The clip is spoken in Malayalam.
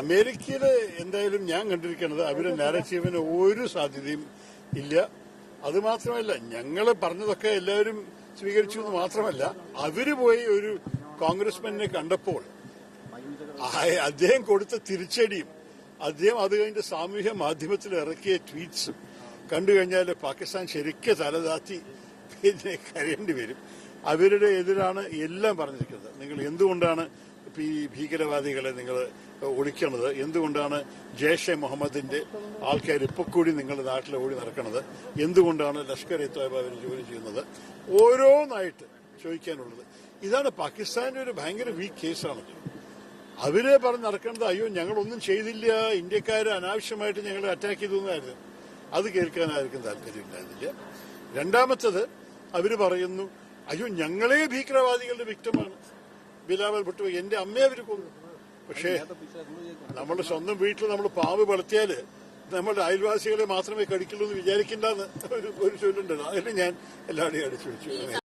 അമേരിക്കയിൽ എന്തായാലും ഞാൻ കണ്ടിരിക്കുന്നത് അവരുടെ നാരറ്റീവിന് ഒരു സാധ്യതയും ഇല്ല. അതുമാത്രമല്ല, ഞങ്ങൾ പറഞ്ഞതൊക്കെ എല്ലാവരും സ്വീകരിച്ചു എന്ന് മാത്രമല്ല, അവര് പോയി ഒരു കോൺഗ്രസ്മാനെ കണ്ടപ്പോൾ അദ്ദേഹം കൊടുത്ത തിരിച്ചടിയും അദ്ദേഹം അത് കഴിഞ്ഞ് സാമൂഹ്യ മാധ്യമത്തിൽ ഇറക്കിയ ട്വീറ്റ്സും കണ്ടു കഴിഞ്ഞാൽ പാകിസ്ഥാൻ ശരിക്കും തലതാത്തി പിന്നെ കരയേണ്ടി വരും. അവരുടെ എതിരാണ് എല്ലാം പറഞ്ഞിരിക്കുന്നത്. നിങ്ങൾ എന്തുകൊണ്ടാണ് ഈ ഭീകരവാദികളെ നിങ്ങൾ ഒളിക്കണത്? എന്തുകൊണ്ടാണ് ജെയ്ഷെ മുഹമ്മദിന്റെ ആൾക്കാർ ഇപ്പോൾ കൂടി നിങ്ങളുടെ നാട്ടിൽ ഓടി നടക്കുന്നത്? എന്തുകൊണ്ടാണ് ലഷ്കർ ഇ തോയ്ബ അവർ ജോലി ചെയ്യുന്നത്? ഓരോന്നായിട്ട് ചോദിക്കാനുള്ളത്. ഇതാണ് പാകിസ്ഥാന്റെ ഒരു ഭയങ്കര വീക്ക് കേസാണ്. അവരെ പറഞ്ഞ് നടക്കേണ്ടത് അയ്യോ ഞങ്ങളൊന്നും ചെയ്തില്ല, ഇന്ത്യക്കാരെ അനാവശ്യമായിട്ട് ഞങ്ങളെ അറ്റാക്ക് ചെയ്തു. അത് കേൾക്കാനായിരിക്കും താല്പര്യമില്ലായിരുന്നില്ല. രണ്ടാമത്തത് അവര് പറയുന്നു അയ്യോ ഞങ്ങളെ ഭീകരവാദികളുടെ വിക്ടമാണ്. ബിലാവൽ ഭുട്ടോ എന്റെ അമ്മയെ അവർ കൊന്നു. പക്ഷേ നമ്മുടെ സ്വന്തം വീട്ടിൽ നമ്മൾ പാമ്പ് വളർത്തിയാൽ നമ്മുടെ അയൽവാസികളെ മാത്രമേ കടിക്കുള്ളൂ എന്ന് വിചാരിക്കേണ്ടെന്ന് ഒരു ചൊല്ലുണ്ടല്ലോ. അതിൽ ഞാൻ എല്ലാവരെയും അടിച്ചു വെച്ചു.